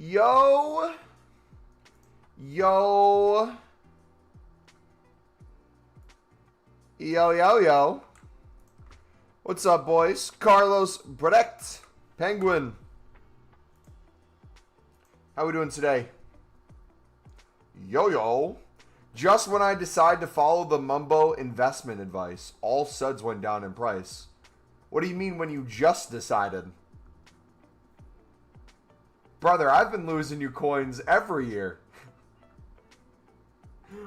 Yo. Yo. Yo, yo, yo. What's up, boys? Carlos Brecht, Penguin. How we doing today? Yo, yo. Just when I decide to follow the Mumbo investment advice, all suds went down in price. What do you mean when you just decided? Brother, I've been losing you coins every year.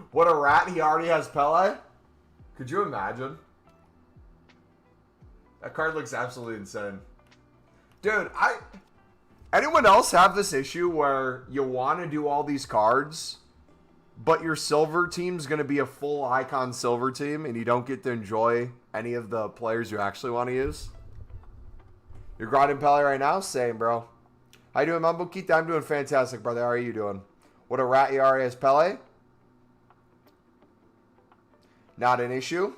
What a rat, he already has Pele? Could you imagine? That card looks absolutely insane. Dude, anyone else have this issue where you want to do all these cards, but your silver team's going to be a full icon silver team, and you don't get to enjoy any of the players you actually want to use? You're grinding Pele right now? Same, bro. How you doing, Mumbo Keith? I'm doing fantastic, brother. How are you doing? What a rat you are as Pele? Not an issue.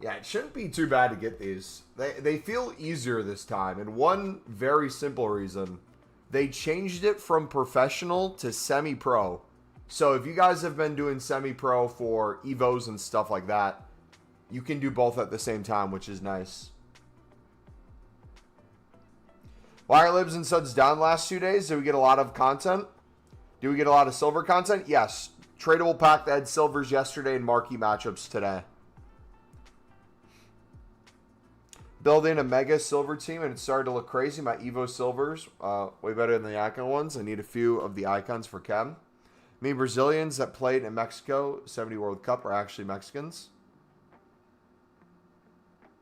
Yeah, it shouldn't be too bad to get these. They feel easier this time, and one very simple reason. They changed it from professional to semi-pro. So if you guys have been doing semi-pro for Evos and stuff like that, you can do both at the same time, which is nice. Why are libs and suds down last 2 days? Did we get a lot of content? Did we get a lot of silver content? Yes. Tradable pack that had silvers yesterday and marquee matchups today. Building a mega silver team and it started to look crazy. My Evo silvers, way better than the icon ones. I need a few of the icons for Chem. Me Brazilians that played in Mexico 70 World Cup are actually Mexicans.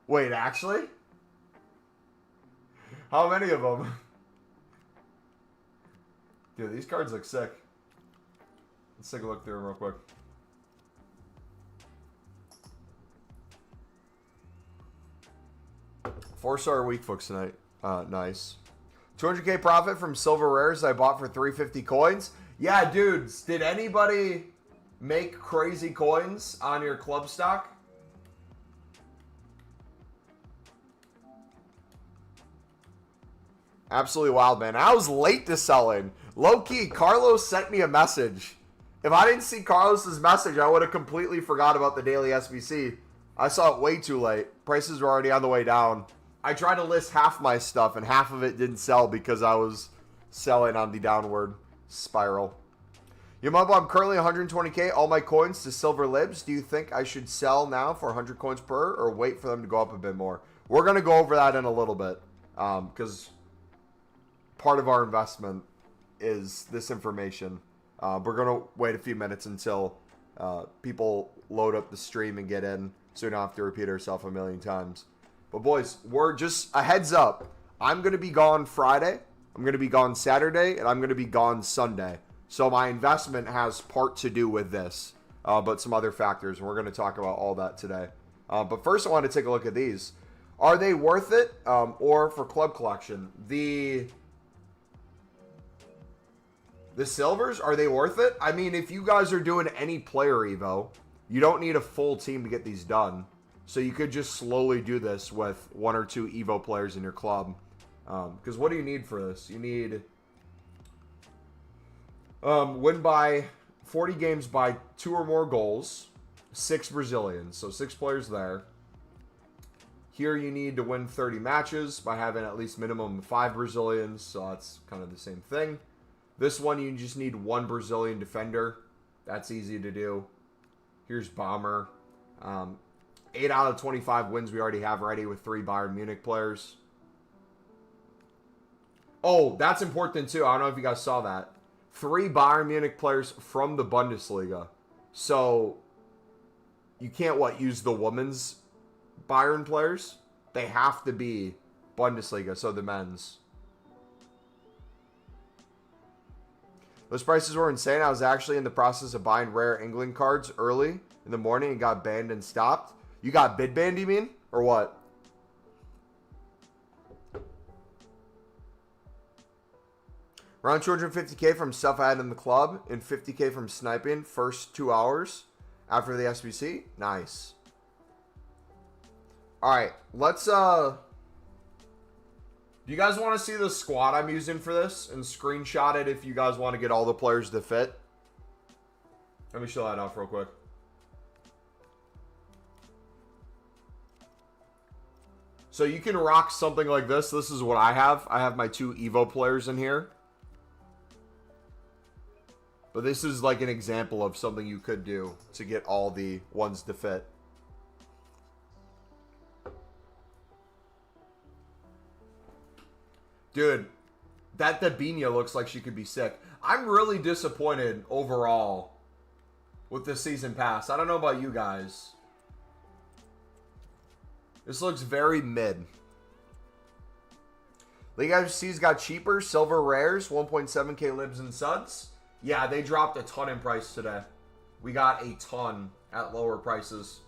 Wait, actually? How many of them? Dude, these cards look sick. Let's take a look through them real quick. Four-star weak folks tonight. Nice. 200k profit from silver rares I bought for 350 coins. Yeah, dudes. Did anybody make crazy coins on your club stock? Absolutely wild, man. I was late to selling. Low-key, Carlos sent me a message. If I didn't see Carlos's message, I would have completely forgot about the daily SBC. I saw it way too late. Prices were already on the way down. I tried to list half my stuff, and half of it didn't sell because I was selling on the downward spiral. Yo, Mumbo, I'm currently 120k, all my coins to silver libs. Do you think I should sell now for 100 coins per or wait for them to go up a bit more? We're going to go over that in a little bit because part of our investment is this information. We're going to wait a few minutes until people load up the stream and get in so we don't have to repeat ourselves a million times. But boys, we're just a heads up. I'm going to be gone Friday. I'm going to be gone Saturday. And I'm going to be gone Sunday. So my investment has part to do with this. But some other factors. And we're going to talk about all that today. But first I want to take a look at these. Are they worth it? Or for club collection? The silvers, are they worth it? I mean, if you guys are doing any player Evo, you don't need a full team to get these done. So you could just slowly do this with one or two Evo players in your club. Because what do you need for this? You need win by 40 games by 2 or more goals. 6 Brazilians. So 6 players there. Here you need to win 30 matches by having at least minimum 5 Brazilians. So that's kind of the same thing. This one, you just need 1 Brazilian defender. That's easy to do. Here's Bomber. 8 out of 25 wins we already have ready with 3 Bayern Munich players. Oh, that's important too. I don't know if you guys saw that. 3 Bayern Munich players from the Bundesliga. So, you can't, use the women's Bayern players? They have to be Bundesliga, so the men's. Those prices were insane. I was actually in the process of buying rare England cards early in the morning and got banned and stopped. You got bid banned, you mean? Or what? Around 250k from stuff I had in the club and 50k from sniping first 2 hours after the SBC. Nice. All right, let's Do you guys want to see the squad I'm using for this? And screenshot it if you guys want to get all the players to fit. Let me show that off real quick. So you can rock something like this. This is what I have. I have my 2 Evo players in here. But this is like an example of something you could do to get all the ones to fit. Dude, that Dabinia looks like she could be sick. I'm really disappointed overall with the season pass. I don't know about you guys. This looks very mid. League FC's got cheaper silver rares, 1.7k libs and suds. Yeah, they dropped a ton in price today. We got a ton at lower prices.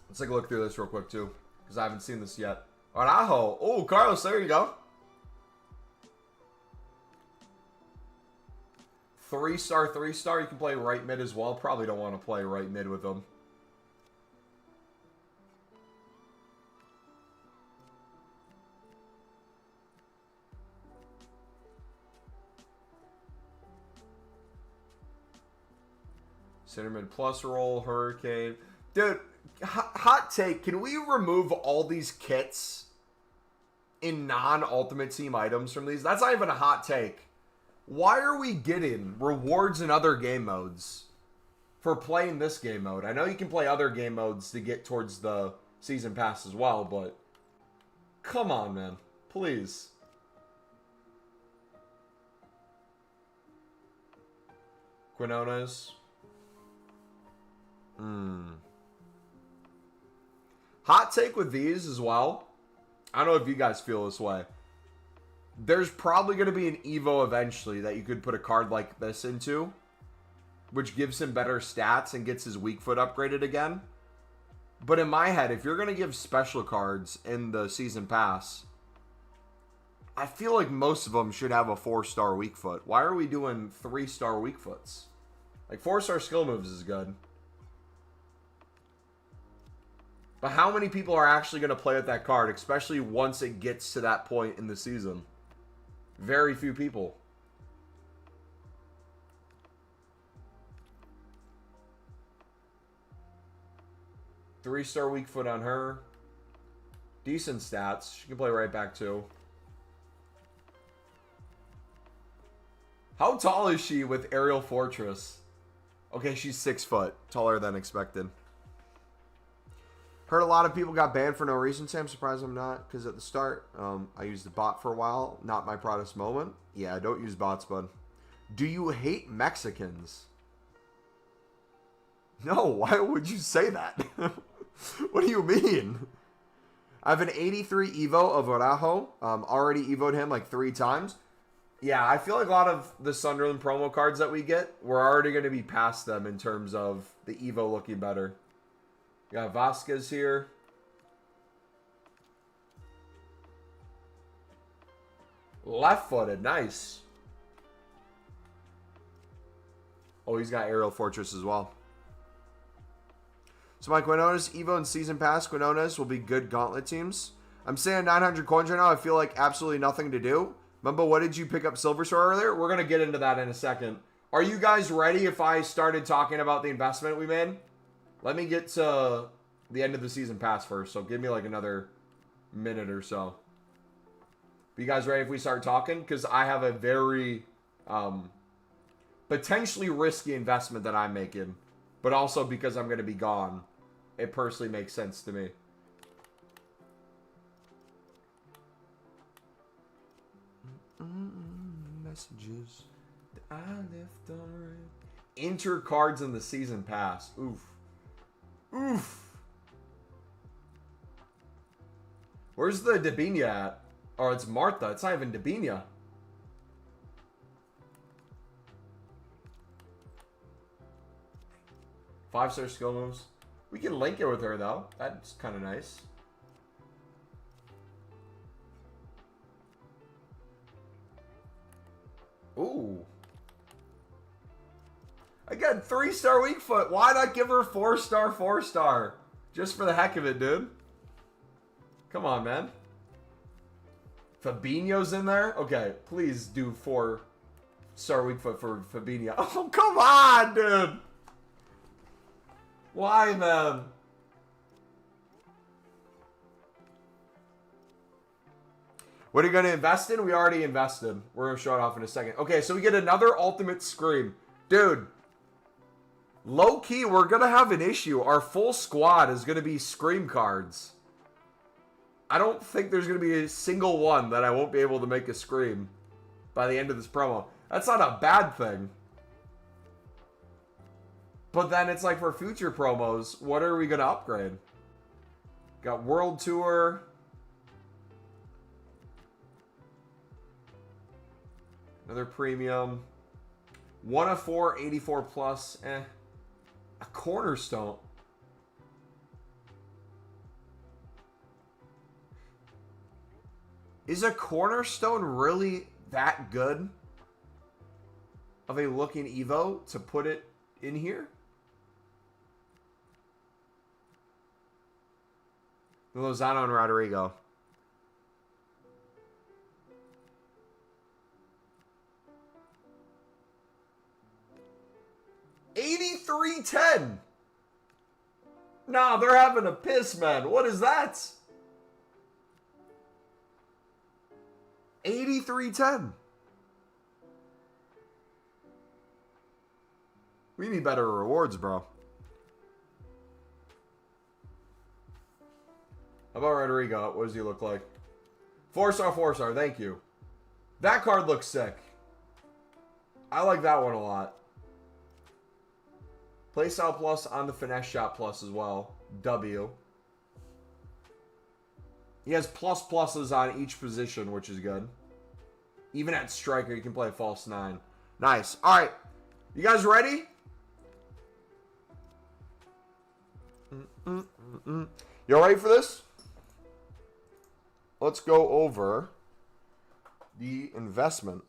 Let's take a look through this real quick, too, because I haven't seen this yet. Araujo. Oh, Carlos, there you go. 3-star, 3-star. You can play right mid as well. Probably don't want to play right mid with them. Cinnamon plus roll, hurricane. Dude, hot take. Can we remove all these kits in non-ultimate team items from these? That's not even a hot take. Why are we getting rewards in other game modes for playing this game mode? I know you can play other game modes to get towards the season pass as well, but come on, man. Please. Quinones. Hot take with these as well. I don't know if you guys feel this way. There's probably going to be an Evo eventually that you could put a card like this into, which gives him better stats and gets his weak foot upgraded again. But in my head, if you're going to give special cards in the season pass, I feel like most of them should have a 4-star weak foot. Why are we doing 3-star weak foots? Like 4-star skill moves is good. But how many people are actually going to play with that card, especially once it gets to that point in the season? Very few people. Three-star weak foot on her. Decent stats. She can play right back too. How tall is she with Aerial Fortress? Okay, she's 6 foot. Taller than expected. Heard a lot of people got banned for no reason, Sam. Surprised I'm not, because at the start, I used the bot for a while. Not my proudest moment. Yeah, I don't use bots, bud. Do you hate Mexicans? No, why would you say that? What do you mean? I have an 83 Evo of Araujo. Already Evo'd him like 3 times. Yeah, I feel like a lot of the Sunderland promo cards that we get, we're already going to be past them in terms of the Evo looking better. We got Vasquez here. Left-footed, nice. Oh, he's got Aerial Fortress as well. So my Quinones, Evo and Season Pass Quinones will be good gauntlet teams. I'm saying 900 coins right now. I feel like absolutely nothing to do. Remember, what did you pick up Silver Star earlier? We're going to get into that in a second. Are you guys ready if I started talking about the investment we made? Let me get to the end of the season pass first, so give me like another minute or so. Are you guys ready if we start talking? Because I have a very potentially risky investment that I'm making, but also because I'm going to be gone, it personally makes sense to me. Messages that I left unread. Enter cards in the season pass. Oof. Oof. Where's the Dabinia at? Oh, it's Martha. It's not even Dabinia. Five-star skill moves. We can link it with her, though. That's kind of nice. Ooh. I got 3-star weak foot. Why not give her 4-star, 4-star? Just for the heck of it, dude. Come on, man. Fabinho's in there? Okay, please do 4-star weak foot for Fabinho. Oh, come on, dude. Why, man? What are you going to invest in? We already invested. We're going to show it off in a second. Okay, so we get another Ultimate Scream. Dude, low-key, we're going to have an issue. Our full squad is going to be Scream cards. I don't think there's going to be a single one that I won't be able to make a Scream by the end of this promo. That's not a bad thing. But then it's like for future promos, what are we going to upgrade? Got World Tour. Another premium. 1 of 4, 84 plus. A cornerstone. Is a cornerstone really that good of a looking Evo to put it in here? Lozano and Rodrigo. $83.10. Nah, they're having a piss, man. What is that? $83.10. We need better rewards, bro. How about Rodrigo? What does he look like? 4-star, 4-star. Thank you. That card looks sick. I like that one a lot. Playstyle plus on the finesse shot plus as well. W. He has pluses on each position, which is good. Even at striker, you can play false 9. Nice. All right. You guys ready? You all ready for this? Let's go over the investment.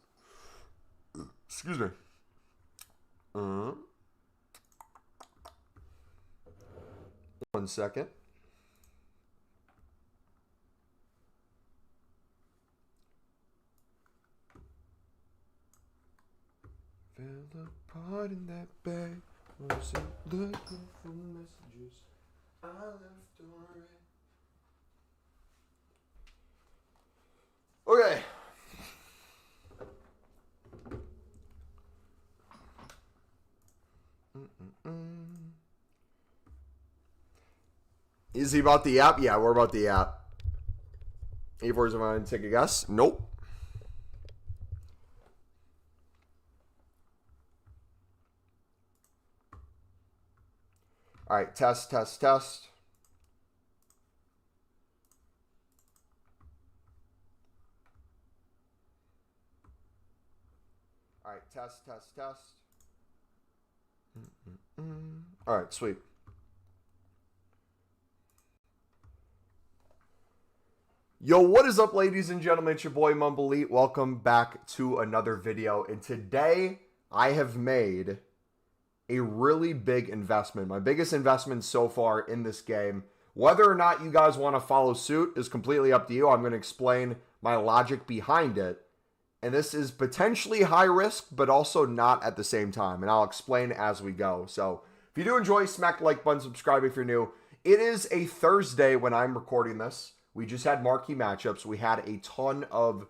Excuse me. One second. Fell apart in that bag. Wasn't looking for messages. I left already. Okay. Is he about the app? Yeah, we're about the app. A4's about to take a guess. Nope. All right, test. All right, test. All right, sweet. Yo, what is up, ladies and gentlemen? It's your boy Mumble Elite. Welcome back to another video. And today, I have made a really big investment. My biggest investment so far in this game. Whether or not you guys want to follow suit is completely up to you. I'm going to explain my logic behind it. And this is potentially high risk, but also not at the same time. And I'll explain as we go. So if you do enjoy, smack the like button, subscribe if you're new. It is a Thursday when I'm recording this. We just had marquee matchups. We had a ton of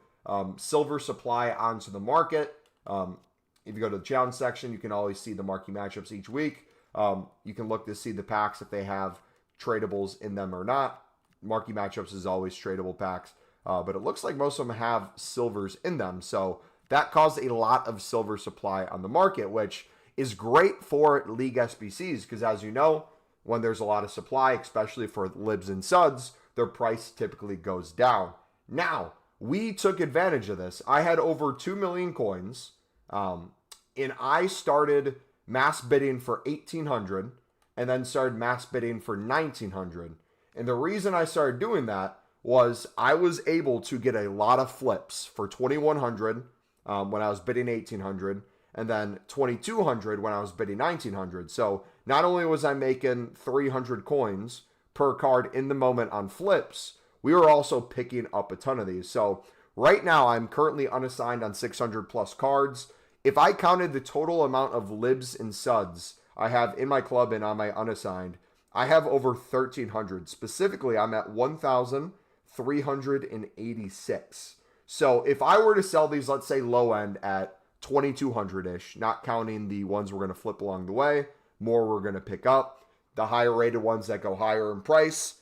silver supply onto the market. If you go to the challenge section, you can always see the marquee matchups each week. You can look to see the packs if they have tradables in them or not. Marquee matchups is always tradable packs. But it looks like most of them have silvers in them. So that caused a lot of silver supply on the market, which is great for League SBCs. Because as you know, when there's a lot of supply, especially for libs and suds, their price typically goes down. Now, we took advantage of this. I had over 2 million coins. And I started mass bidding for 1,800 and then started mass bidding for 1,900. And the reason I started doing that was I was able to get a lot of flips for 2,100 when I was bidding 1,800 and then 2,200 when I was bidding 1,900. So not only was I making 300 coins per card in the moment on flips, we are also picking up a ton of these. So right now, I'm currently unassigned on 600 plus cards. If I counted the total amount of libs and suds I have in my club and on my unassigned, I have over 1,300. Specifically, I'm at 1,386. So if I were to sell these, let's say low end at 2,200-ish, not counting the ones we're going to flip along the way, more we're going to pick up, the higher rated ones that go higher in price,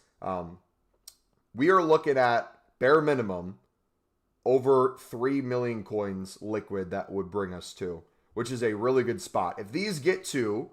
we are looking at bare minimum over 3 million coins liquid that would bring us to, which is a really good spot. If these get to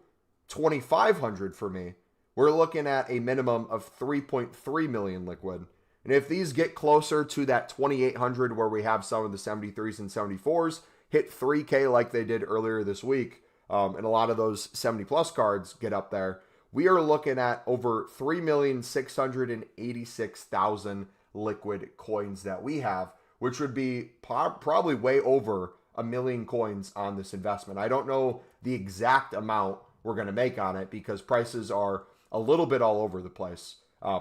2,500 for me, we're looking at a minimum of 3.3 million liquid. And if these get closer to that 2,800 where we have some of the 73s and 74s, hit 3K like they did earlier this week, and a lot of those 70 plus cards get up there, we are looking at over 3,686,000 liquid coins that we have, which would be probably way over a million coins on this investment. I don't know the exact amount we're going to make on it because prices are a little bit all over the place.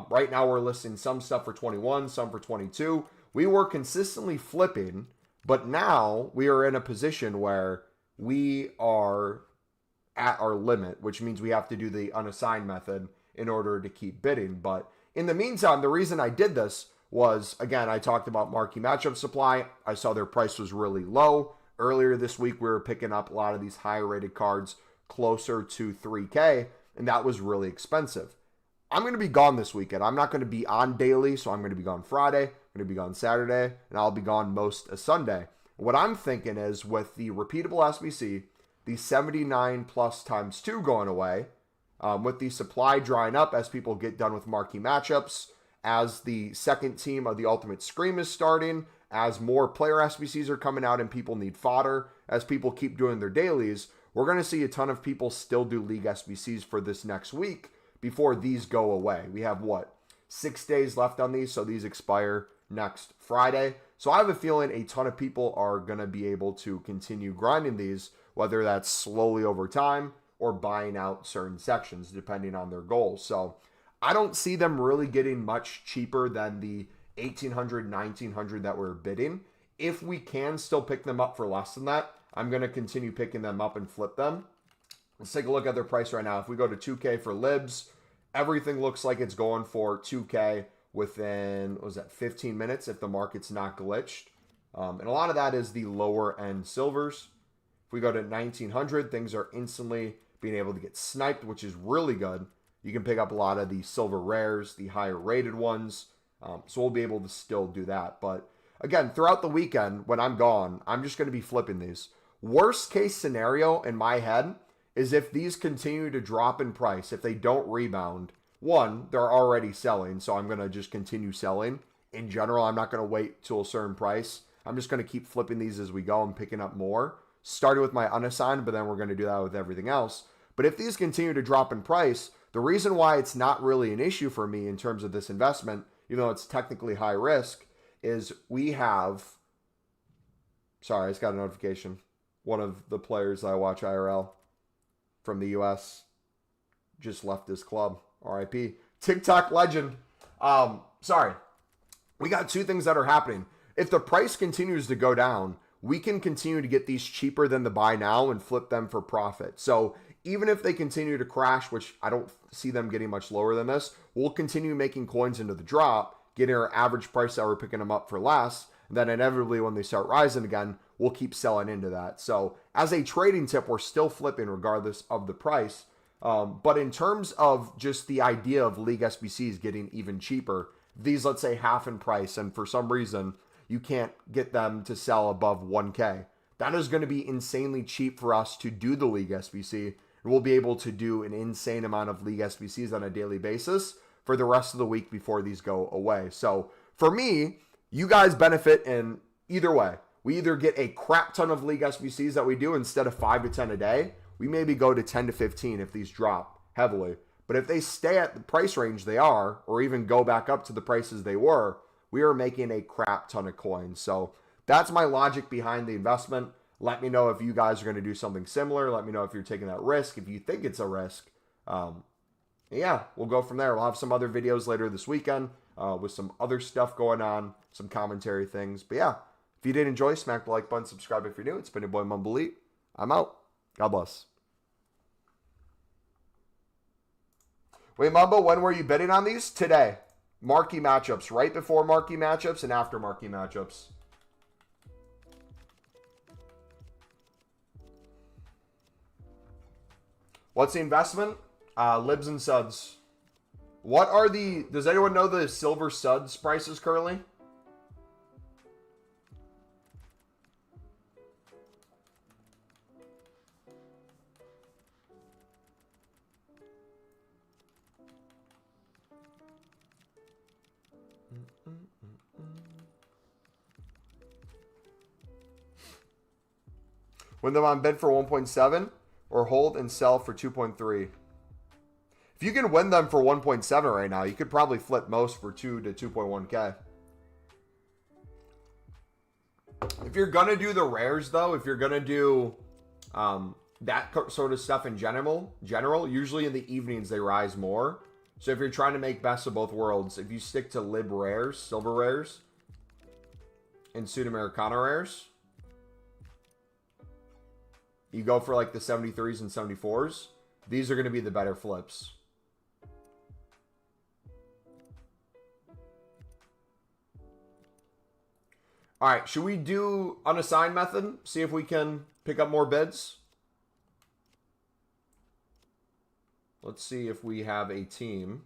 Right now we're listing some stuff for 21, some for 22. We were consistently flipping, but now we are in a position where we are at our limit, which means we have to do the unassigned method in order to keep bidding. But in the meantime, the reason I did this was, again, I talked about marquee matchup supply. I saw their price was really low. Earlier this week, we were picking up a lot of these higher rated cards closer to 3K, and that was really expensive. I'm going to be gone this weekend. I'm not going to be on daily, so I'm going to be gone Friday, I'm going to be gone Saturday, and I'll be gone most of Sunday. What I'm thinking is with the repeatable SBC, the 79 plus times 2 going away, with the supply drying up as people get done with marquee matchups, as the second team of the Ultimate Scream is starting, as more player SBCs are coming out and people need fodder, as people keep doing their dailies, we're going to see a ton of people still do League SBCs for this next week before these go away. We have, 6 days left on these, so these expire next Friday. So I have a feeling a ton of people are going to be able to continue grinding these, whether that's slowly over time or buying out certain sections, depending on their goals. So I don't see them really getting much cheaper than the 1,800, 1,900 that we're bidding. If we can still pick them up for less than that, I'm going to continue picking them up and flip them. Let's take a look at their price right now. If we go to 2K for libs, everything looks like it's going for 2K within, 15 minutes if the market's not glitched. And a lot of that is the lower end silvers. If we go to 1,900, things are instantly being able to get sniped, which is really good. You can pick up a lot of the silver rares, the higher rated ones. So we'll be able to still do that. But again, throughout the weekend, when I'm gone, I'm just going to be flipping these. Worst case scenario in my head is if these continue to drop in price, if they don't rebound, one, they're already selling, so I'm going to just continue selling. In general, I'm not going to wait till a certain price. I'm just going to keep flipping these as we go and picking up more. Started with my unassigned, but then we're going to do that with everything else. But if these continue to drop in price, the reason why it's not really an issue for me in terms of this investment, even though it's technically high risk, is we have... Sorry, I just got a notification. One of the players I watch IRL from the US just left this club. RIP. TikTok legend. Sorry. We got two things that are happening. If the price continues to go down, we can continue to get these cheaper than the buy now and flip them for profit. So even if they continue to crash, which I don't see them getting much lower than this, we'll continue making coins into the drop, getting our average price that we're picking them up for less. And then inevitably when they start rising again, we'll keep selling into that. So as a trading tip, we're still flipping regardless of the price. But in terms of just the idea of League SBCs getting even cheaper, these, let's say, half in price, and for some reason you can't get them to sell above 1K. That is going to be insanely cheap for us to do the League SBC, and we'll be able to do an insane amount of League SBCs on a daily basis for the rest of the week before these go away. So for me, you guys benefit in either way. We either get a crap ton of League SBCs that we do instead of 5 to 10 a day. We maybe go to 10 to 15 if these drop heavily. But if they stay at the price range they are, or even go back up to the prices they were, we are making a crap ton of coins. So that's my logic behind the investment. Let me know if you guys are going to do something similar. Let me know if you're taking that risk, if you think it's a risk. Yeah, we'll go from there. We'll have some other videos later this weekend with some other stuff going on, some commentary things. But yeah, if you did enjoy, smack the like button, subscribe if you're new. It's been your boy Mumble Elite. I'm out. God bless. Wait, Mumbo, when were you betting on these? Today. Marquee matchups. Right before marquee matchups and after marquee matchups. What's the investment? Libs and suds. What are the... Does anyone know the silver suds prices currently? Win them on bid for 1.7 or hold and sell for 2.3. If you can win them for 1.7 right now, you could probably flip most for 2 to 2.1K. If you're going to do the rares, though, if you're going to do that sort of stuff in general, usually in the evenings they rise more. So if you're trying to make best of both worlds, if you stick to lib rares, silver rares, and Sudamericana rares, you go for like the 73s and 74s. These are going to be the better flips. All right, should we do unassigned method? See if we can pick up more bids. Let's see if we have a team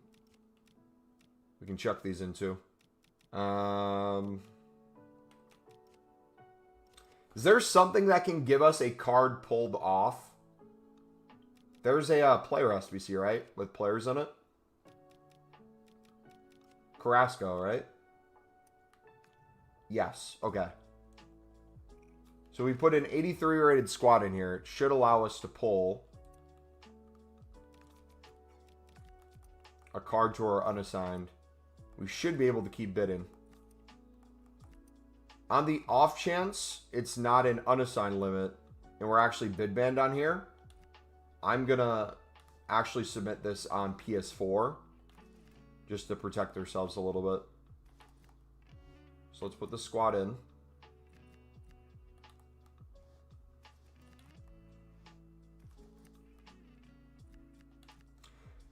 we can chuck these into. Is there something that can give us a card pulled off? There's a player SBC, right? With players in it. Carrasco, right? Yes. Okay. So we put an 83 rated squad in here. It should allow us to pull a card to our unassigned. We should be able to keep bidding. On the off chance it's not an unassigned limit and we're actually bid banned on here, I'm going to actually submit this on PS4 just to protect ourselves a little bit. So let's put the squad in.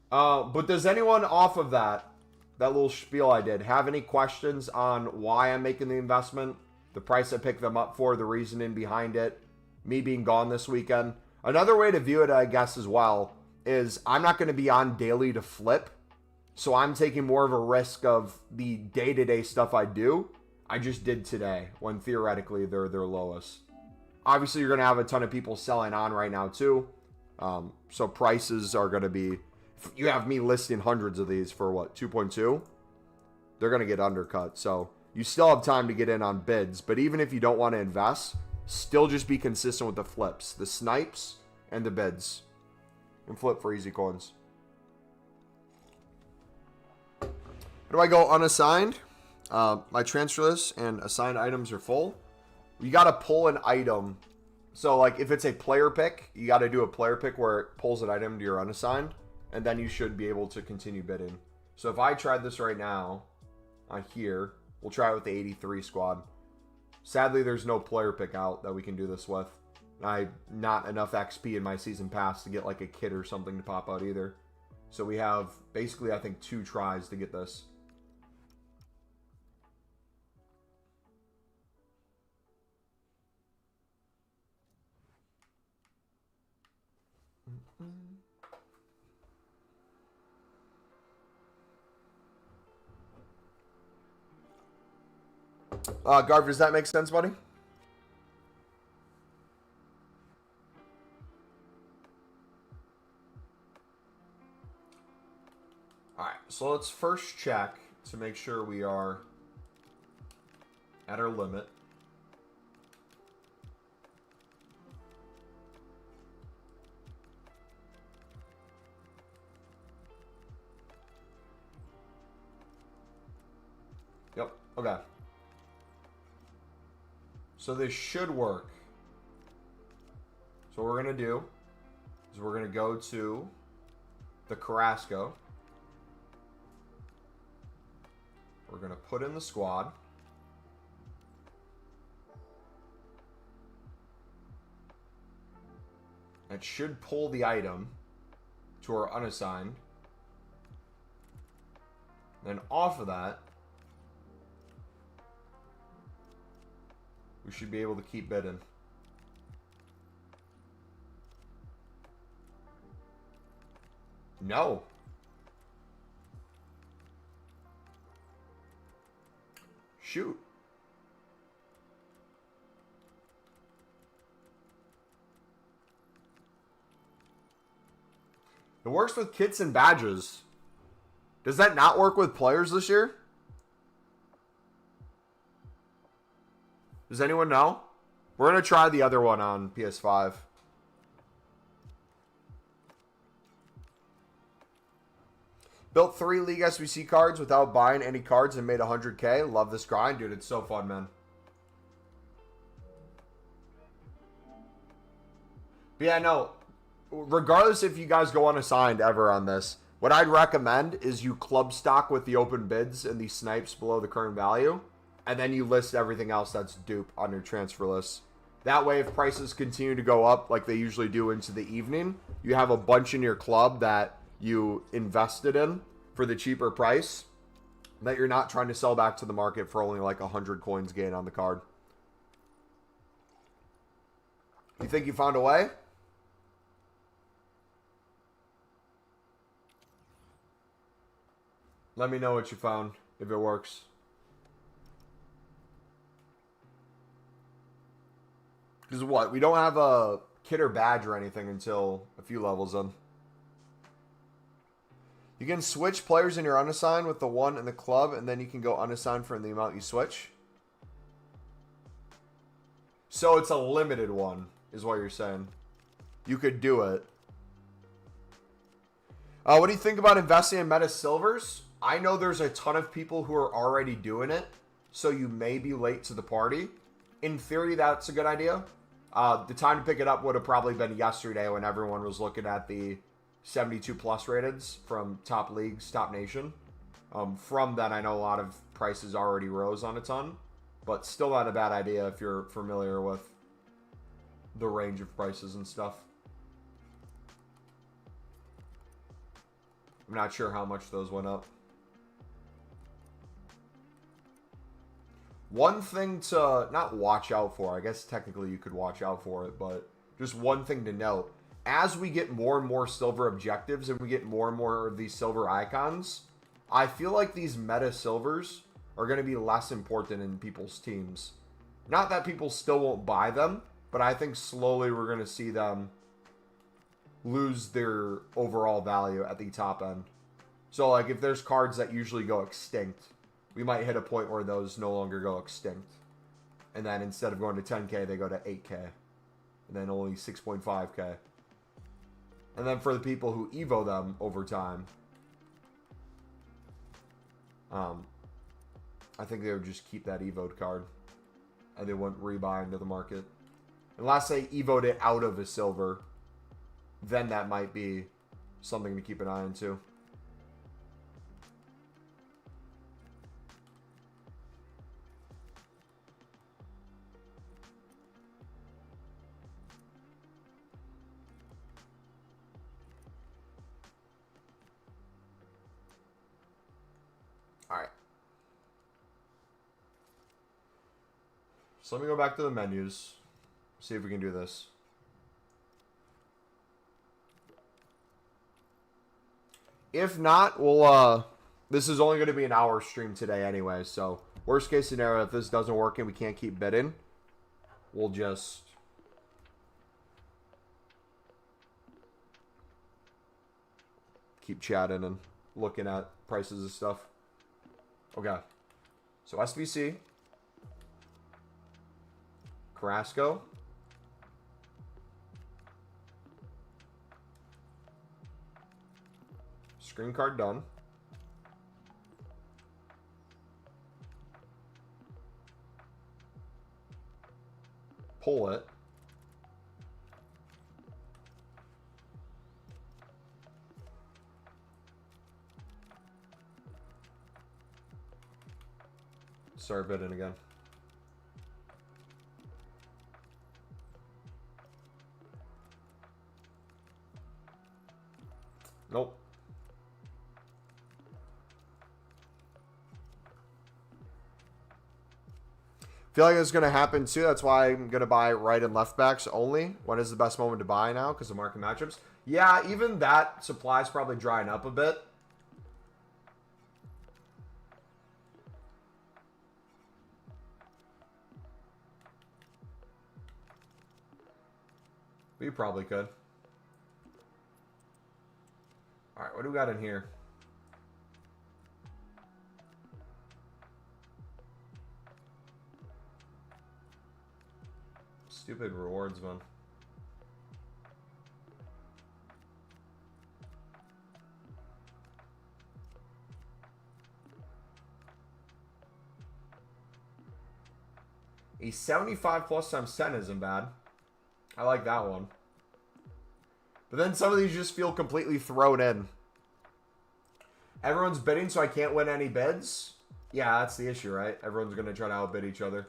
But does anyone off of that little spiel I did, have any questions on why I'm making the investment, the price I picked them up for, the reasoning behind it, me being gone this weekend? Another way to view it, I guess, as well, is I'm not going to be on daily to flip, so I'm taking more of a risk of the day-to-day stuff I do. I just did today, when theoretically they're their lowest. Obviously, you're going to have a ton of people selling on right now, too. So prices are going to be... You have me listing hundreds of these for what, 2.2? They're going to get undercut. So you still have time to get in on bids. But even if you don't want to invest, still just be consistent with the flips, the snipes, and the bids. And flip for easy coins. How do I go unassigned? My transfer list and assigned items are full. You got to pull an item. So like if it's a player pick, you got to do a player pick where it pulls an item to your unassigned. And then you should be able to continue bidding. So if I tried this right now on here, we'll try it with the 83 squad. Sadly, there's no player pick out that we can do this with. Not enough XP in my season pass to get like a kit or something to pop out either. So we have basically, I think, 2 tries to get this. Garv, does that make sense, buddy? Alright, so let's first check to make sure we are at our limit. Yep, okay. So this should work. So what we're going to do is we're going to go to the Carrasco. going to put in the squad. It should pull the item to our unassigned. Then off of that, we should be able to keep bidding. No. Shoot. It works with kits and badges. Does that not work with players this year? Does anyone know? We're going to try the other one on PS5. Built 3 League SBC cards without buying any cards and made 100K. Love this grind, dude. It's so fun, man. But yeah, no. Regardless if you guys go unassigned ever on this, what I'd recommend is you club stock with the open bids and the snipes below the current value, and then you list everything else that's dupe on your transfer list. That way, if prices continue to go up like they usually do into the evening, you have a bunch in your club that you invested in for the cheaper price that you're not trying to sell back to the market for only like 100 coins gain on the card. You think you found a way? Let me know what you found, if it works. Because what? We don't have a kit or badge or anything until a few levels in. You can switch players in your unassigned with the one in the club, and then you can go unassigned for the amount you switch. So it's a limited one, is what you're saying. You could do it. What do you think about investing in meta silvers? I know there's a ton of people who are already doing it, so you may be late to the party. In theory, that's a good idea. The time to pick it up would have probably been yesterday when everyone was looking at the 72 plus rateds from top leagues, top nation. From that, I know a lot of prices already rose on a ton, but still not a bad idea if you're familiar with the range of prices and stuff. I'm not sure how much those went up. One thing to not watch out for, I guess technically you could watch out for it, but just one thing to note. As we get more and more silver objectives and we get more and more of these silver icons, I feel like these meta silvers are going to be less important in people's teams. Not that people still won't buy them, but I think slowly we're going to see them lose their overall value at the top end. So like if there's cards that usually go extinct, we might hit a point where those no longer go extinct. And then instead of going to 10K, they go to 8K. And then only 6.5K. And then for the people who Evo them over time, I think they would just keep that Evo'd card. And they wouldn't rebuy into the market. Unless they Evo'd it out of a silver, then that might be something to keep an eye on too. Alright. So let me go back to the menus. See if we can do this. If not, we'll, this is only going to be an hour stream today anyway, so worst case scenario, if this doesn't work and we can't keep bidding, we'll just keep chatting and looking at prices and stuff. Okay. So SBC. Carrasco. Screen card done. Pull it. Start bidding again. Nope. Feel like it's going to happen too. That's why I'm going to buy right and left backs only. When is the best moment to buy now? Because of market matchups. Yeah, even that supply is probably drying up a bit. We probably could. All right, what do we got in here? Stupid rewards, man. A 75 plus times 10 isn't bad. I like that one. But then some of these just feel completely thrown in. Everyone's bidding, so I can't win any bids? Yeah, that's the issue, right? Everyone's going to try to outbid each other.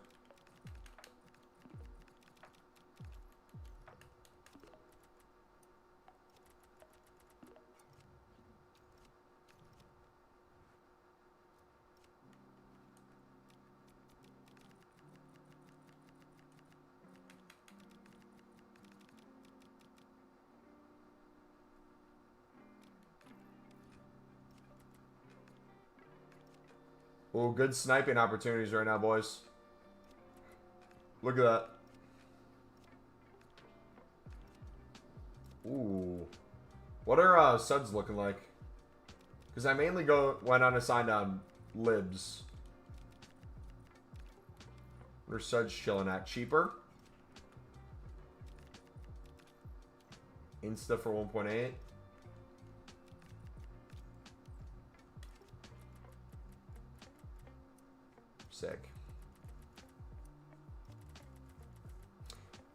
Oh, good sniping opportunities right now, boys. Look at that. Ooh. What are suds looking like? Because I mainly went unassigned on libs. What are suds chilling at? Cheaper. Insta for 1.8. Sick.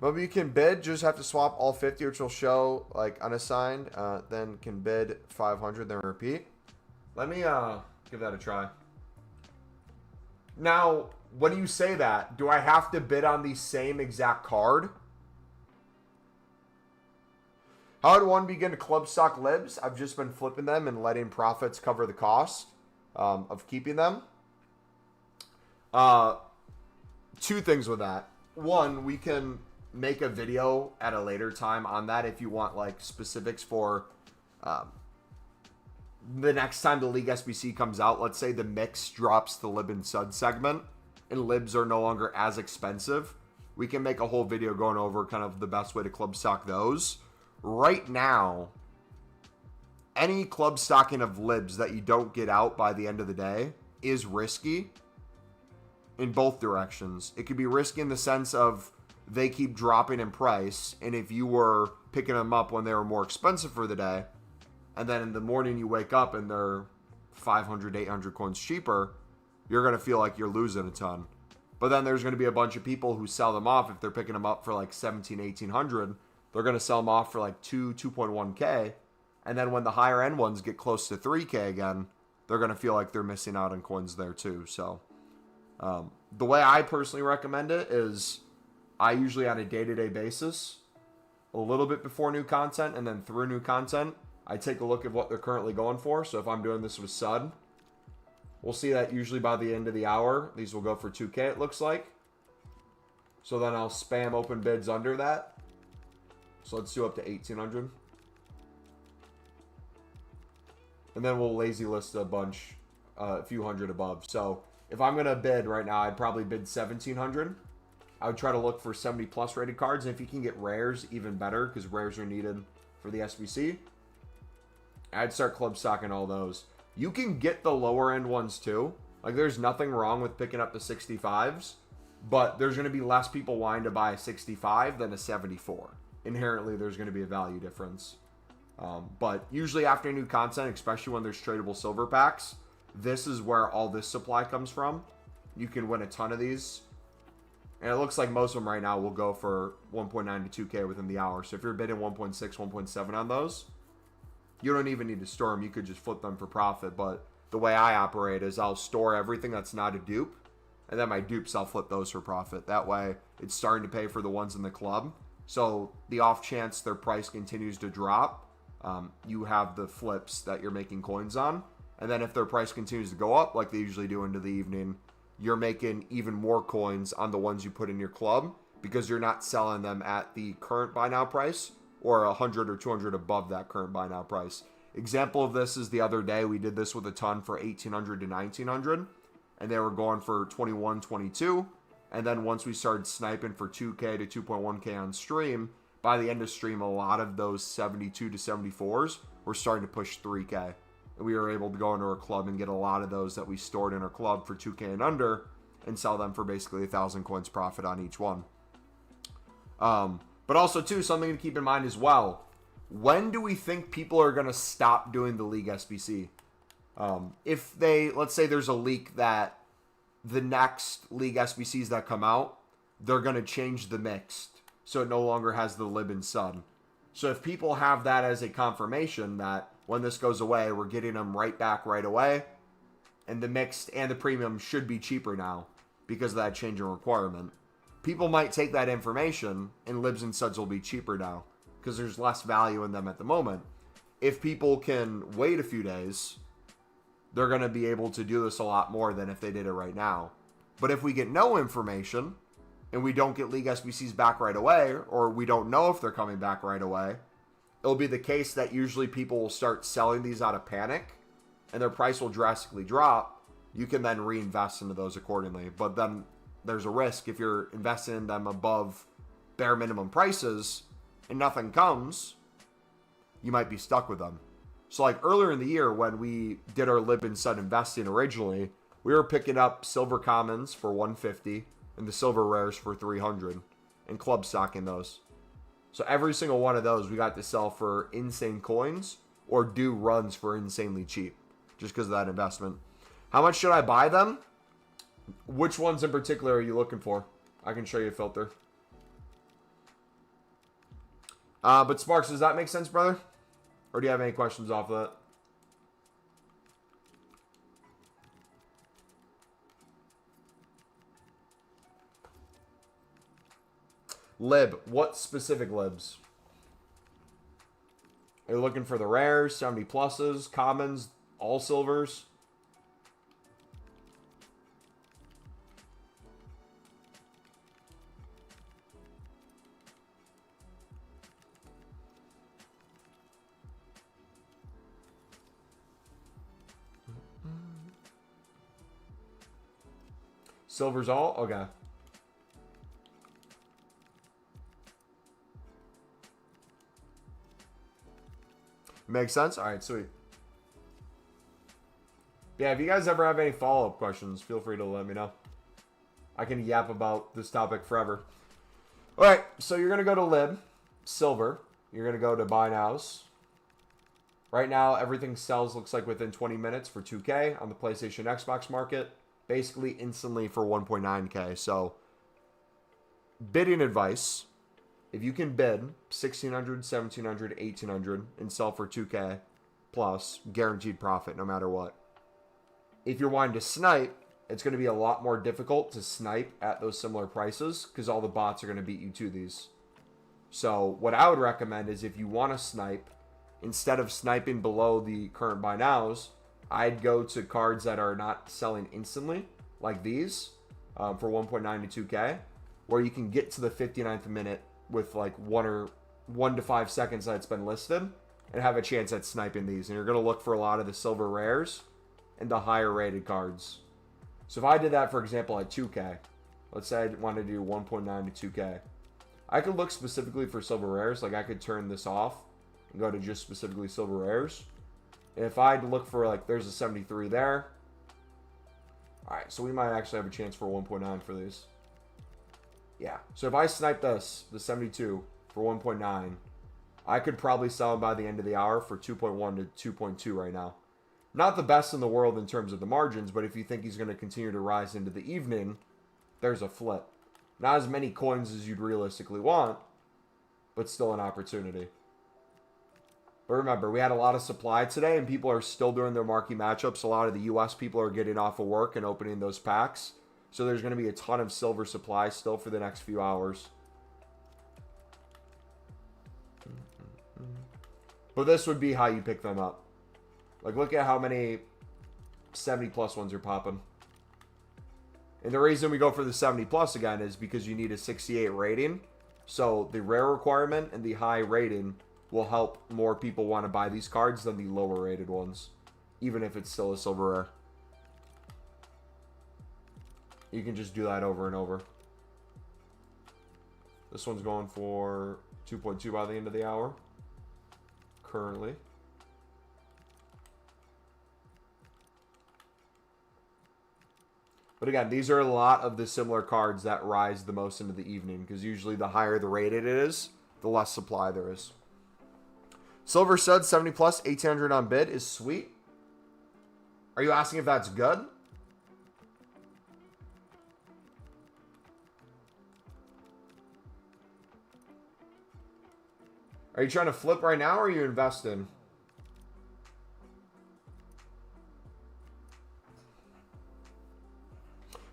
Maybe you can bid, just have to swap all 50, which will show like unassigned. Then can bid 500, then repeat. Let me give that a try. Now, when you say that, do I have to bid on the same exact card? How would one begin to club stock libs? I've just been flipping them and letting profits cover the cost of keeping them. Two things with that. One, we can make a video at a later time on that if you want like specifics for the next time the League SBC comes out. Let's say the mix drops the lib and sud segment and libs are no longer as expensive. We can make a whole video going over kind of the best way to club stock those. Right now, any club stocking of libs that you don't get out by the end of the day is risky. In both directions. It could be risky in the sense of they keep dropping in price, and if you were picking them up when they were more expensive for the day, and then in the morning you wake up and they're 500, 800 coins cheaper, you're going to feel like you're losing a ton. But then there's going to be a bunch of people who sell them off. If they're picking them up for like 17, 1800, they're going to sell them off for like 2.1K. And then when the higher end ones get close to 3K again, they're going to feel like they're missing out on coins there too. So the way I personally recommend it is I usually on a day-to-day basis, a little bit before new content and then through new content, I take a look at what they're currently going for. So if I'm doing this with Sud, we'll see that usually by the end of the hour, these will go for 2K it looks like. So then I'll spam open bids under that. So let's do up to 1800. And then we'll lazy list a bunch, a few hundred above. So if I'm going to bid right now, I'd probably bid 1700. I would try to look for 70 plus rated cards. And if you can get rares, even better, because rares are needed for the SBC. I'd start club stocking all those. You can get the lower end ones too. Like there's nothing wrong with picking up the 65s, but there's going to be less people wanting to buy a 65 than a 74. Inherently, there's going to be a value difference. But usually after new content, especially when there's tradable silver packs, this is where all this supply comes from. You can win a ton of these. And it looks like most of them right now will go for 1.9 to 2K within the hour. So if you're bidding 1.6, 1.7 on those, you don't even need to store them. You could just flip them for profit. But the way I operate is I'll store everything that's not a dupe. and then my dupes, I'll flip those for profit. That way, it's starting to pay for the ones in the club. So the off chance their price continues to drop, you have the flips that you're making coins on. And then if their price continues to go up, like they usually do into the evening, you're making even more coins on the ones you put in your club because you're not selling them at the current buy now price or 100 or 200 above that current buy now price. Example of this is the other day we did this with a ton for 1800 to 1900, and they were going for 21, 22. And then once we started sniping for 2K to 2.1K on stream, by the end of stream, a lot of those 72 to 74s were starting to push 3K. And we were able to go into our club and get a lot of those that we stored in our club for 2K and under and sell them for basically 1,000 coins profit on each one. But also, too, something to keep in mind as well. When do we think people are going to stop doing the League SBC? If they, let's say there's a leak that the next League SBCs that come out, they're going to change the mixed. So it no longer has the lib and sun. So if people have that as a confirmation that when this goes away, we're getting them right back right away, and the mixed and the premium should be cheaper now because of that change in requirement, people might take that information and libs and suds will be cheaper now because there's less value in them at the moment. If people can wait a few days, they're going to be able to do this a lot more than if they did it right now. But if we get no information and we don't get League SBCs back right away, or we don't know if they're coming back right away, it'll be the case that usually people will start selling these out of panic and their price will drastically drop. You can then reinvest into those accordingly. But then there's a risk if you're investing in them above bare minimum prices and nothing comes, you might be stuck with them. So like earlier in the year when we did our lib and sud investing originally, we were picking up silver commons for 150 and the silver rares for 300 and club stocking those. So every single one of those we got to sell for insane coins or do runs for insanely cheap just because of that investment. How much should I buy them? Which ones in particular are you looking for? I can show you a filter. But Sparks, does that make sense, brother? Or do you have any questions off of that? Lib. What specific libs? Are you looking for the rares, 70 pluses, commons, all silvers? Silver's all? Okay. Makes sense? Alright, sweet. Yeah, if you guys ever have any follow-up questions, feel free to let me know. I can yap about this topic forever. Alright, so you're going to go to Lib, Silver. You're going to go to Buy Nows. Right now, everything sells, looks like within 20 minutes for 2K on the PlayStation Xbox market. Basically instantly for 1.9K. So, bidding advice. If you can bid 1,600, 1,700, 1,800 and sell for 2K plus, guaranteed profit no matter what. If you're wanting to snipe, it's going to be a lot more difficult to snipe at those similar prices because all the bots are going to beat you to these. So what I would recommend is if you want to snipe, instead of sniping below the current buy nows, I'd go to cards that are not selling instantly, like these, for 1.9 to 2K, where you can get to the 59th minute with like 1 to 5 seconds that it's been listed and have a chance at sniping these. And you're going to look for a lot of the silver rares and the higher rated cards. So if I did that, for example, at 2K, let's say I wanted to do 1.9 to 2K, I could look specifically for silver rares. Like I could turn this off and go to just specifically silver rares. And if I look for, like, there's a 73 there. Alright, so we might actually have a chance for 1.9 for these. Yeah, so if I snipe this, the 72 for 1.9, I could probably sell him by the end of the hour for 2.1 to 2.2 right now. Not the best in the world in terms of the margins, but if you think he's going to continue to rise into the evening, there's a flip. Not as many coins as you'd realistically want, but still an opportunity. But remember, we had a lot of supply today, and people are still doing their marquee matchups. A lot of the U.S. people are getting off of work and opening those packs. So there's going to be a ton of silver supply still for the next few hours. But this would be how you pick them up. Like, look at how many 70-plus ones are popping. And the reason we go for the 70-plus again is because you need a 68 rating. So the rare requirement and the high rating will help more people want to buy these cards than the lower rated ones. Even if it's still a silver rare. You can just do that over and over. This one's going for 2.2 by the end of the hour. Currently. But again, these are a lot of the similar cards that rise the most into the evening, because usually the higher the rated it is, the less supply there is. Silver Stud 70 plus 1800 on bid is sweet. Are you asking if that's good? Are you trying to flip right now, or are you investing?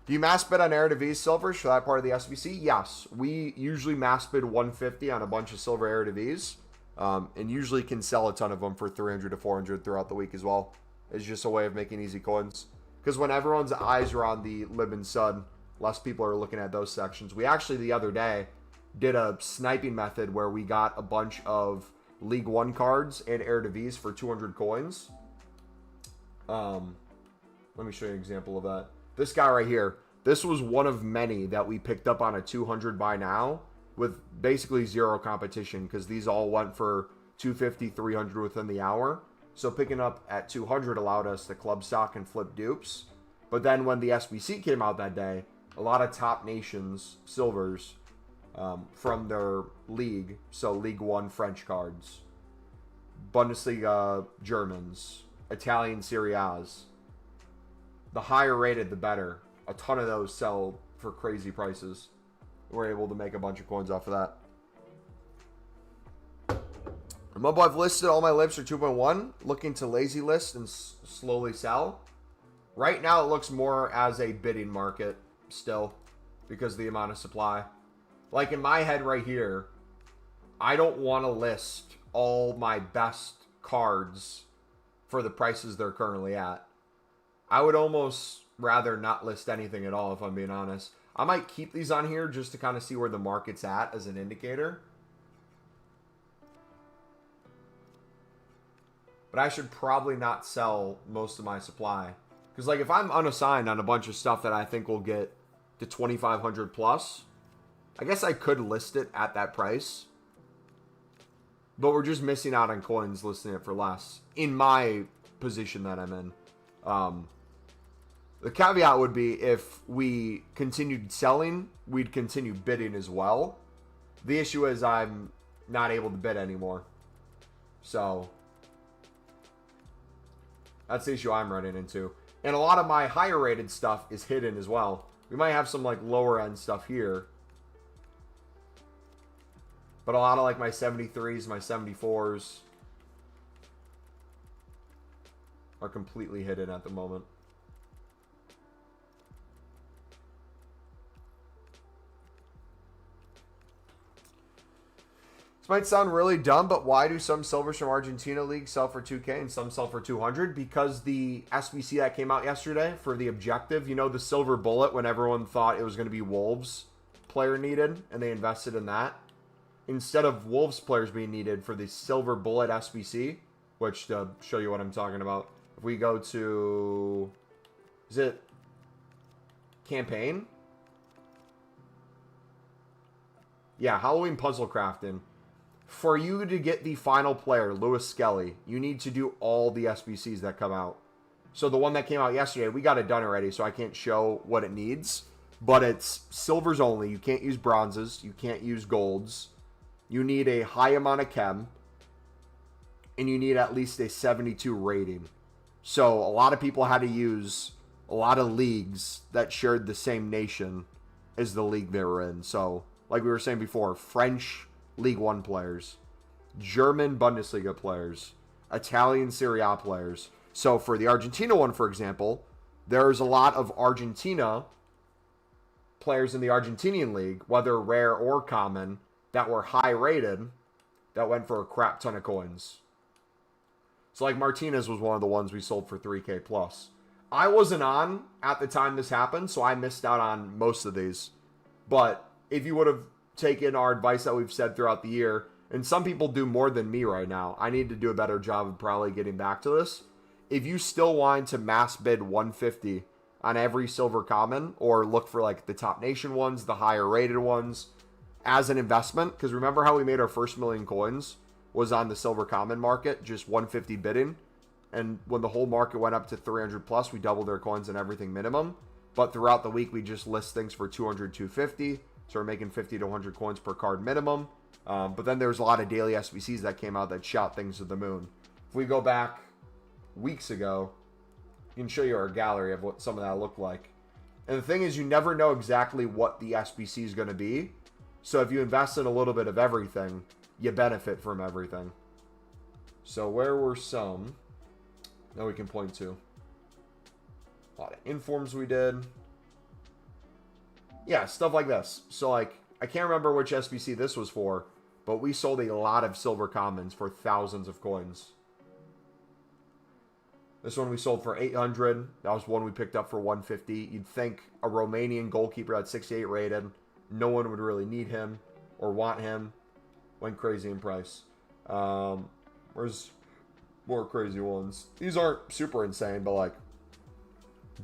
Do you mass bid on Eredivisie silvers for that part of the SBC? Yes. We usually mass bid 150 on a bunch of silver Eredivisie, and usually can sell a ton of them for 300 to 400 throughout the week as well. It's just a way of making easy coins. Because when everyone's eyes are on the Lib and Sud, less people are looking at those sections. We actually, the other day, did a sniping method where we got a bunch of League One cards and Eredivisie for 200 coins. Let me show you an example of that. This guy right here, this was one of many that we picked up on a 200 buy now with basically zero competition, because these all went for 250, 300 within the hour. So picking up at 200 allowed us to club stock and flip dupes. But then when the SBC came out that day, a lot of top nations silvers from their league, so League One French cards, Bundesliga Germans, Italian Serie A's. The higher rated, the better. A ton of those sell for crazy prices. We're able to make a bunch of coins off of that. Mobile, I've listed all my libs for 2.1. Looking to lazy list and slowly sell. Right now, it looks more as a bidding market still, because of the amount of supply. Like in my head right here, I don't want to list all my best cards for the prices they're currently at. I would almost rather not list anything at all, if I'm being honest. I might keep these on here just to kind of see where the market's at as an indicator. But I should probably not sell most of my supply. Because like if I'm unassigned on a bunch of stuff that I think will get to 2,500 plus, I guess I could list it at that price. But we're just missing out on coins listing it for less. In my position that I'm in. The caveat would be if we continued selling, we'd continue bidding as well. The issue is I'm not able to bid anymore. So that's the issue I'm running into. And a lot of my higher rated stuff is hidden as well. We might have some like lower end stuff here. But a lot of like my 73s, my 74s are completely hidden at the moment. This might sound really dumb, but why do some silvers from Argentina League sell for 2K and some sell for 200? Because the SBC that came out yesterday for the objective, you know, the silver bullet, when everyone thought it was going to be Wolves player needed, and they invested in that. Instead of Wolves players being needed for the silver bullet SBC, which to show you what I'm talking about, if we go to, is it campaign? Yeah, Halloween puzzle crafting. For you to get the final player, Lewis Skelly, you need to do all the SBCs that come out. So the one that came out yesterday, we got it done already, so I can't show what it needs. But it's silvers only. You can't use bronzes. You can't use golds. You need a high amount of chem. And you need at least a 72 rating. So a lot of people had to use a lot of leagues that shared the same nation as the league they were in. So, like we were saying before, French League One players, German Bundesliga players, Italian Serie A players. So for the Argentina one, for example, there's a lot of Argentina players in the Argentinian league, whether rare or common, that were high rated, that went for a crap ton of coins. So like Martinez was one of the ones we sold for 3K plus. I wasn't on at the time this happened, so I missed out on most of these. But if you would have taken our advice that we've said throughout the year, and some people do more than me right now, I need to do a better job of probably getting back to this. If you still want to mass bid 150 on every silver common, or look for like the top nation ones, the higher rated ones, as an investment, because remember how we made our first million coins was on the silver common market, just 150 bidding. And when the whole market went up to 300 plus, we doubled our coins and everything minimum. But throughout the week, we just list things for 200, 250. So we're making 50 to 100 coins per card minimum. But then there's a lot of daily SBCs that came out that shot things to the moon. If we go back weeks ago, I can show you our gallery of what some of that looked like. And the thing is, you never know exactly what the SBC is going to be. So if you invest in a little bit of everything, you benefit from everything. So where were some that we can point to? A lot of informs we did. Yeah, stuff like this. So like, I can't remember which SBC this was for, but we sold a lot of silver commons for thousands of coins. This one we sold for 800. That was one we picked up for 150. You'd think a Romanian goalkeeper at 68 rated, no one would really need him or want him. Went crazy in price. Where's more crazy ones? These aren't super insane, but like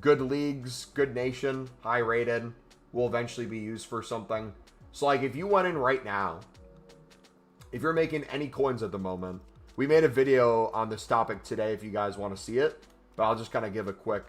good leagues, good nation, high rated, will eventually be used for something. So like if you went in right now, if you're making any coins at the moment, we made a video on this topic today if you guys want to see it, but I'll just kind of give a quick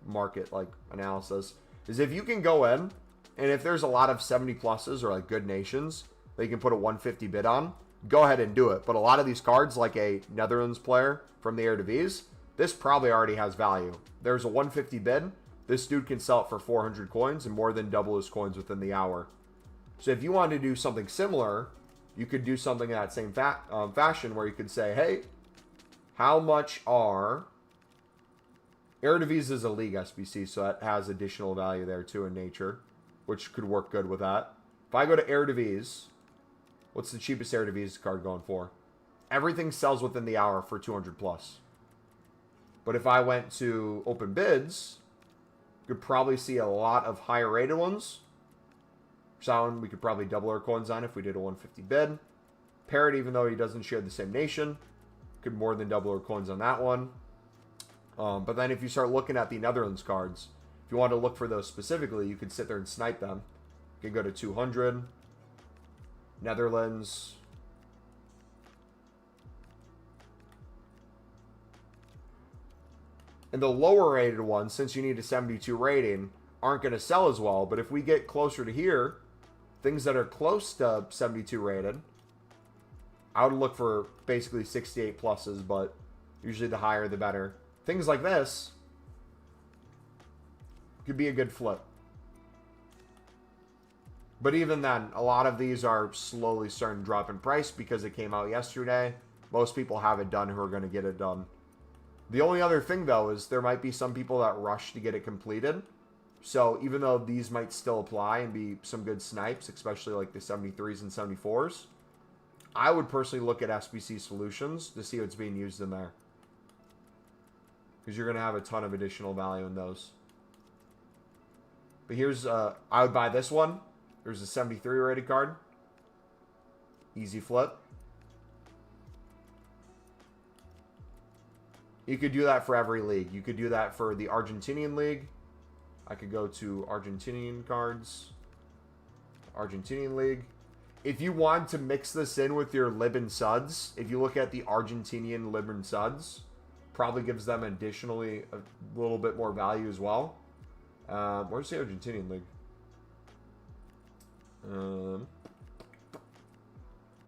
market like analysis. Is if you can go in, and if there's a lot of 70 pluses or like good nations that you can put a 150 bid on, go ahead and do it. But a lot of these cards, like a Netherlands player from the Eredivisie, this probably already has value. There's a 150 bid. This dude can sell it for 400 coins and more than double his coins within the hour. So if you wanted to do something similar, you could do something in that same fashion where you could say, hey, how much are... Eredivisie is a league SBC, so that has additional value there too in nature, which could work good with that. If I go to Eredivisie, what's the cheapest Eredivisie card going for? Everything sells within the hour for 200 plus. But if I went to open bids, you could probably see a lot of higher rated ones. So we could probably double our coins on if we did a 150 bid. Parrot, even though he doesn't share the same nation, could more than double our coins on that one. But then if you start looking at the Netherlands cards, if you want to look for those specifically, you could sit there and snipe them. You can go to 200. Netherlands. And the lower rated ones, since you need a 72 rating, aren't going to sell as well. But if we get closer to here, things that are close to 72 rated, I would look for basically 68 pluses, but usually the higher the better. Things like this could be a good flip. But even then, a lot of these are slowly starting to drop in price because it came out yesterday. Most people have it done who are going to get it done. The only other thing, though, is there might be some people that rush to get it completed. So even though these might still apply and be some good snipes, especially like the 73s and 74s, I would personally look at SBC Solutions to see what's being used in there. Because you're going to have a ton of additional value in those. But here's, I would buy this one. There's a 73 rated card. Easy flip. You could do that for every league. You could do that for the Argentinian league. I could go to Argentinian cards. Argentinian league. If you want to mix this in with your Lib and Suds, if you look at the Argentinian Lib and Suds, probably gives them additionally a little bit more value as well. Where's the Argentinian league?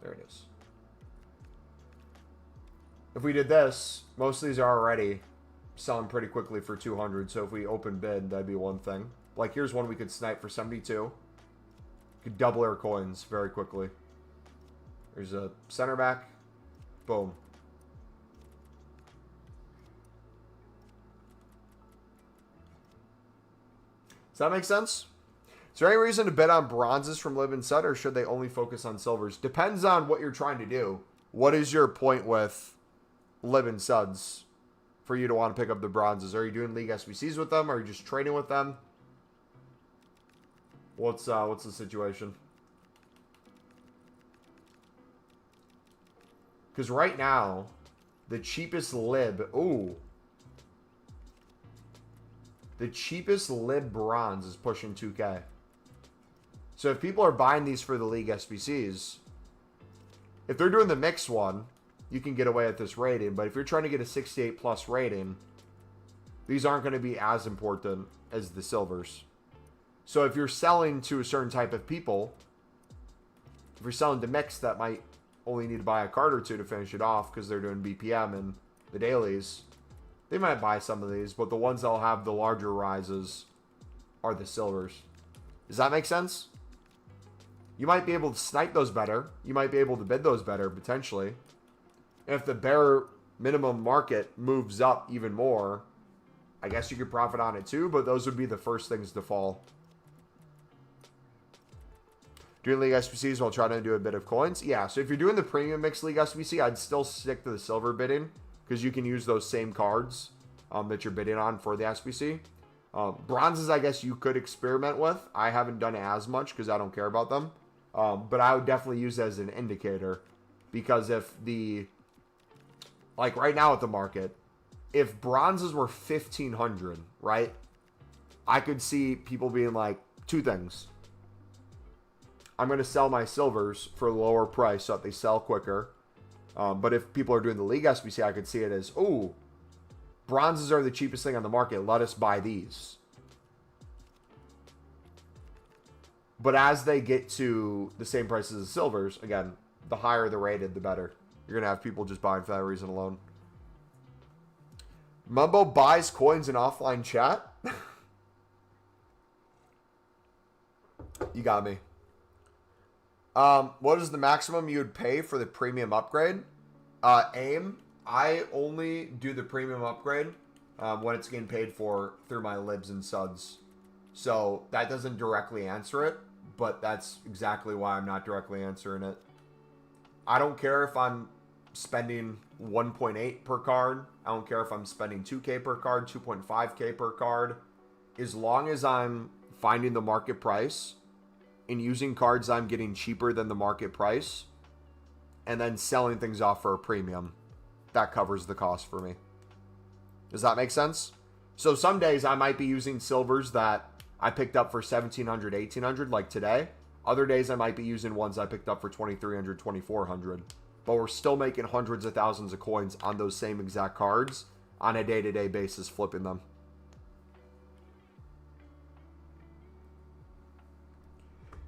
There it is. If we did this, most of these are already selling pretty quickly for 200. So if we open bid, that'd be one thing. Like here's one we could snipe for 72. Could double our coins very quickly. There's a center back. Boom. Does that make sense? Is there any reason to bet on bronzes from Lib and Sud, or should they only focus on silvers? Depends on what you're trying to do. What is your point with Lib and Suds for you to want to pick up the bronzes? Are you doing League SBCs with them? Are you just trading with them? What's the situation? Because right now, the cheapest Lib... Ooh. The cheapest Lib bronze is pushing 2K. So if people are buying these for the League SBCs, if they're doing the mixed one, you can get away with this rating. But if you're trying to get a 68 plus rating, these aren't going to be as important as the silvers. So if you're selling to a certain type of people, if you're selling to mixed that might only need to buy a card or two to finish it off because they're doing BPM and the dailies, they might buy some of these, but the ones that'll have the larger rises are the silvers. Does that make sense? You might be able to snipe those better. You might be able to bid those better, potentially. And if the bare minimum market moves up even more, I guess you could profit on it too, but those would be the first things to fall. Doing League SBCs while trying to do a bit of coins? Yeah, so if you're doing the premium mixed League SBC, I'd still stick to the silver bidding, because you can use those same cards that you're bidding on for the SBC. Bronzes, I guess you could experiment with. I haven't done it as much because I don't care about them. But I would definitely use it as an indicator, because if the, like right now at the market, if bronzes were 1,500, right? I could see people being like, two things. I'm going to sell my silvers for a lower price so that they sell quicker. But if people are doing the League SBC, I could see it as, oh, bronzes are the cheapest thing on the market. Let us buy these. But as they get to the same prices as silvers, again, the higher the rated, the better. You're going to have people just buying for that reason alone. Mumbo buys coins in offline chat? You got me. What is the maximum you would pay for the premium upgrade? AIM, I only do the premium upgrade when it's getting paid for through my libs and suds. So that doesn't directly answer it, but that's exactly why I'm not directly answering it. I don't care if I'm spending 1.8 per card. I don't care if I'm spending 2K per card, 2.5K per card. As long as I'm finding the market price and using cards I'm getting cheaper than the market price, and then selling things off for a premium, that covers the cost for me. Does that make sense? So some days I might be using silvers that I picked up for 1,700, 1,800 like today. Other days I might be using ones I picked up for 2,300, 2,400. But we're still making hundreds of thousands of coins on those same exact cards on a day-to-day basis, flipping them.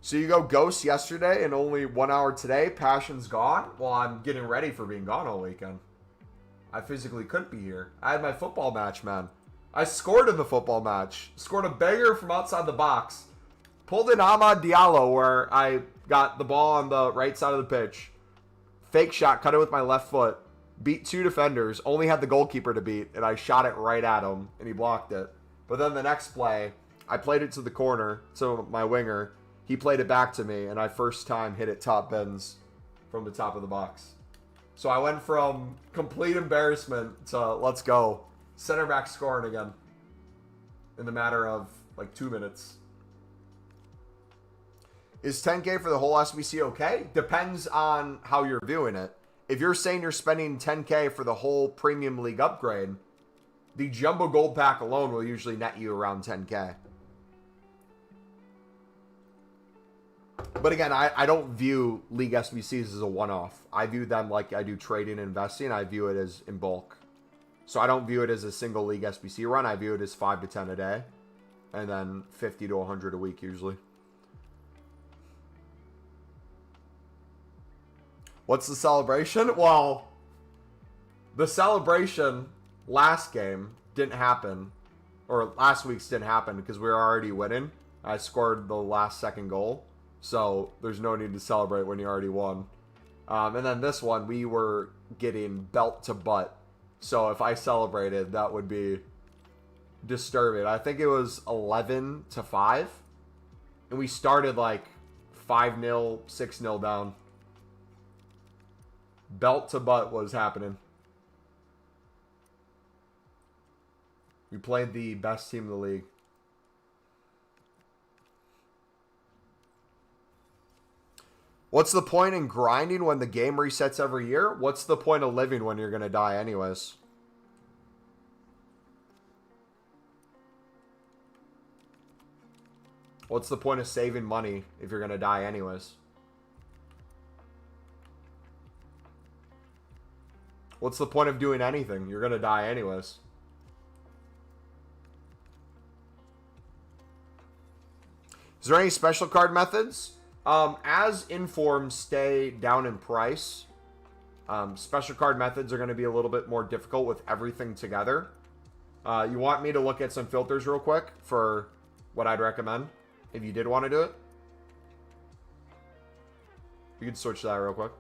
So you go Ghost yesterday and only 1 hour today. Passion's gone. Well, I'm getting ready for being gone all weekend. I physically couldn't be here. I had my football match, man. I scored in the football match. Scored a banger from outside the box. Pulled in Amad Diallo where I got the ball on the right side of the pitch. Fake shot, cut it with my left foot. Beat two defenders. Only had the goalkeeper to beat, and I shot it right at him, and he blocked it. But then the next play, I played it to the corner, to my winger. He played it back to me, and I first time hit it top bins from the top of the box. So I went from complete embarrassment to let's go. Center back scoring again in the matter of like 2 minutes. Is 10K for the whole SBC okay? Depends on how you're viewing it. If you're saying you're spending 10K for the whole premium league upgrade, the jumbo gold pack alone will usually net you around 10K. But again, I don't view league SBCs as a one-off. I view them like I do trading and investing. I view it as in bulk. So I don't view it as a single league SBC run. I view it as 5 to 10 a day. And then 50 to 100 a week usually. What's the celebration? Well, the celebration last game didn't happen. Or last week's didn't happen because we were already winning. I scored the last second goal. So there's no need to celebrate when you already won. And then this one, we were getting belt to butt. So if I celebrated, that would be disturbing. I think it was 11 to 5. And we started like 5-0, 6-0 down. Belt to butt was happening. We played the best team in the league. What's the point in grinding when the game resets every year? What's the point of living when you're going to die anyways? What's the point of saving money if you're going to die anyways? What's the point of doing anything? You're going to die anyways. Is there any special card methods? As informs stay down in price, special card methods are going to be a little bit more difficult with everything together. You want me to look at some filters real quick for what I'd recommend if you did want to do it? You can switch to that real quick.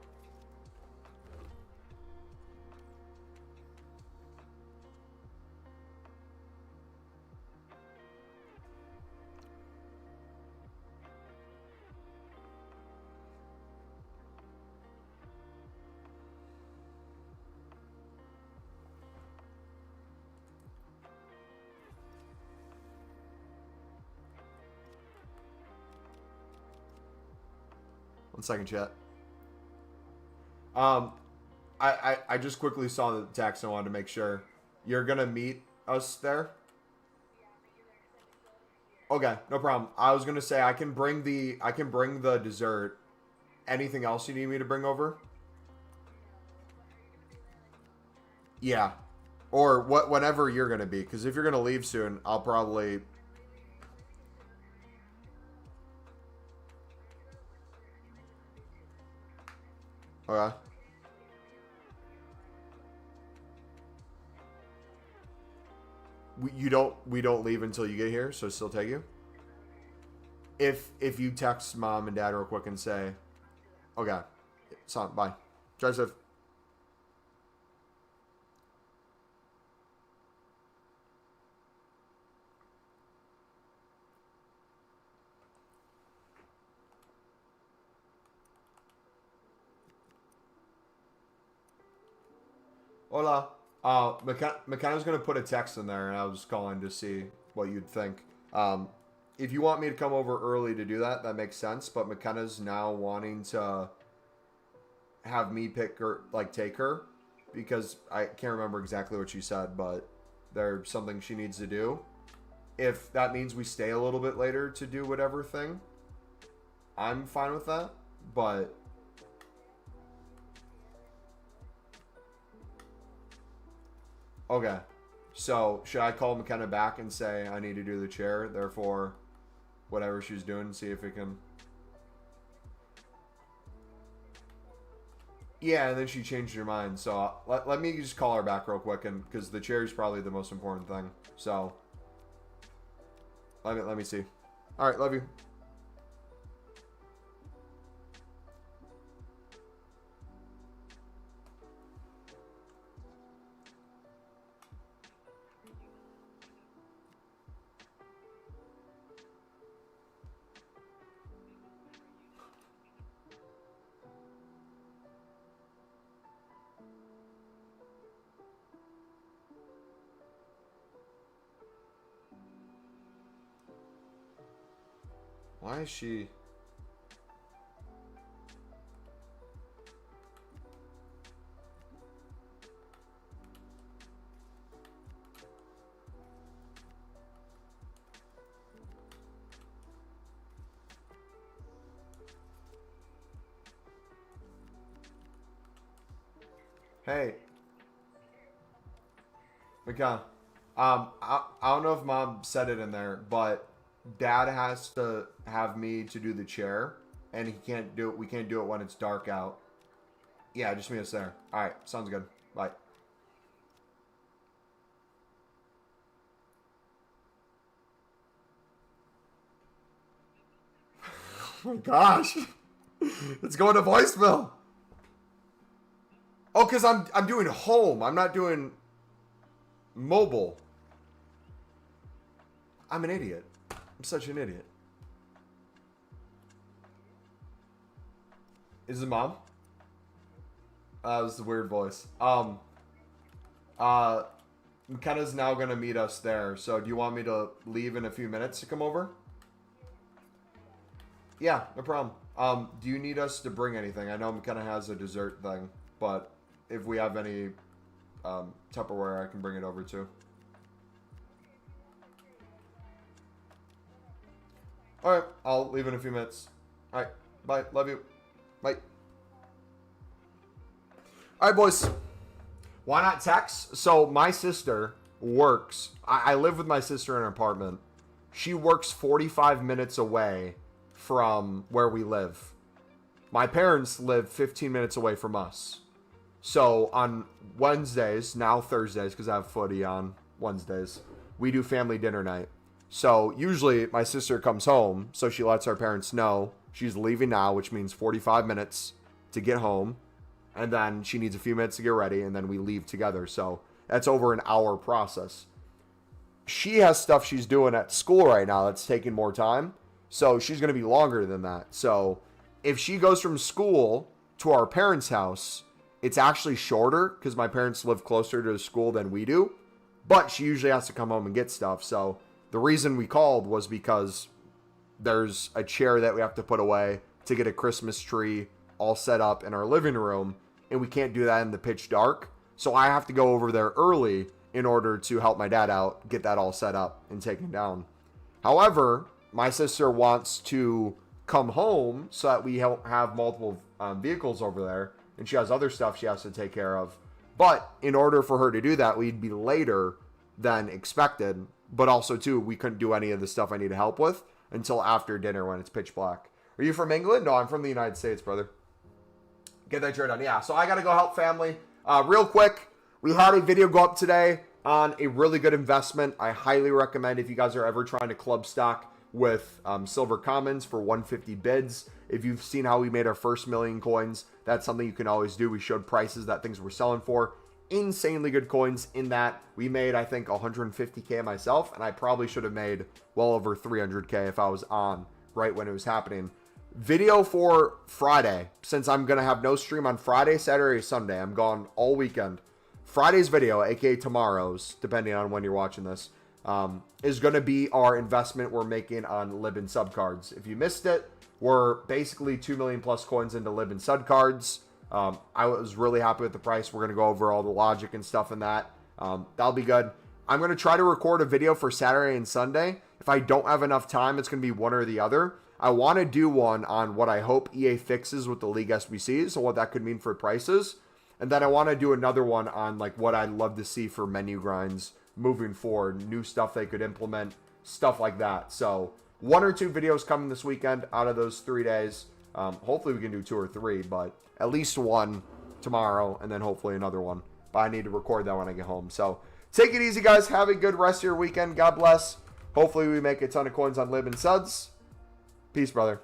One second, chat. I just quickly saw the text and wanted to make sure. You're gonna meet us there? Okay, no problem. I was gonna say I can bring the dessert. Anything else you need me to bring over? Yeah. Or whenever you're gonna be, because if you're gonna leave soon, I'll probably. Okay. We don't leave until you get here, so still take you. If you text mom and dad real quick and say, okay, son, bye. Drive safe. Hola. McKenna's going to put a text in there, and I was calling to see what you'd think. If you want me to come over early to do that, that makes sense. But McKenna's now wanting to have me pick her, like take her, because I can't remember exactly what she said, but there's something she needs to do. If that means we stay a little bit later to do whatever thing, I'm fine with that. But okay, so should I call McKenna back and say I need to do the chair, therefore whatever she's doing, see if it can. Yeah, and then she changed her mind, so let me just call her back real quick, and because the chair is probably the most important thing. So let me see. All right, love you. Why is she? Hey, McKenna. I don't know if mom said it in there, but dad has to have me to do the chair, and he can't do it. We can't do it when it's dark out. Yeah, just meet us there. All right, sounds good. Bye. Oh my gosh, it's going to voicemail. Oh, because I'm doing home. I'm not doing mobile. I'm an idiot. I'm such an idiot. Is it mom? That was the weird voice. McKenna's now going to meet us there. So do you want me to leave in a few minutes to come over? Yeah, no problem. Do you need us to bring anything? I know McKenna has a dessert thing, but if we have any Tupperware, I can bring it over too. All right, I'll leave in a few minutes. All right, bye. Love you. Bye. All right, boys. Why not text? So my sister works. I live with my sister in an apartment. She works 45 minutes away from where we live. My parents live 15 minutes away from us. So on Wednesdays, now Thursdays, because I have footy on Wednesdays, we do family dinner night. So usually my sister comes home, so she lets our parents know she's leaving now, which means 45 minutes to get home. And then she needs a few minutes to get ready, and then we leave together. So that's over an hour process. She has stuff she's doing at school right now that's taking more time. So she's going to be longer than that. So if she goes from school to our parents' house, it's actually shorter because my parents live closer to the school than we do. But she usually has to come home and get stuff. So the reason we called was because there's a chair that we have to put away to get a Christmas tree all set up in our living room. And we can't do that in the pitch dark. So I have to go over there early in order to help my dad out, get that all set up and taken down. However, my sister wants to come home so that we have multiple vehicles over there. And she has other stuff she has to take care of. But in order for her to do that, we'd be later than expected. But also, too, we couldn't do any of the stuff I need help with until after dinner when it's pitch black. Are you from England? No, I'm from the United States, brother. Get that shirt on. Yeah, so I got to go help family. Real quick, we had a video go up today on a really good investment. I highly recommend if you guys are ever trying to club stock with Silver Commons for 150 bids. If you've seen how we made our first million coins, that's something you can always do. We showed prices that things were selling for. Insanely good coins in that we made, I think, 150K myself, and I probably should have made well over 300K if I was on right when it was happening. Video for Friday, since I'm going to have no stream on Friday, Saturday, Sunday. I'm gone all weekend. Friday's video, aka tomorrow's, depending on when you're watching this, is going to be our investment we're making on Lib and sub cards. If you missed it, we're basically 2 million plus coins into Lib and sub cards. I was really happy with the price. We're going to go over all the logic and stuff in that. That'll be good. I'm going to try to record a video for Saturday and Sunday. If I don't have enough time, it's going to be one or the other. I want to do one on what I hope EA fixes with the League SBCs, so what that could mean for prices. And then I want to do another one on like what I'd love to see for menu grinds moving forward, new stuff they could implement, stuff like that. So 1 or 2 videos coming this weekend out of those 3 days. Hopefully we can do 2 or 3, but at least 1 tomorrow and then hopefully another one. But I need to record that when I get home. So take it easy, guys. Have a good rest of your weekend. God bless. Hopefully we make a ton of coins on Lib and Suds. Peace, brother.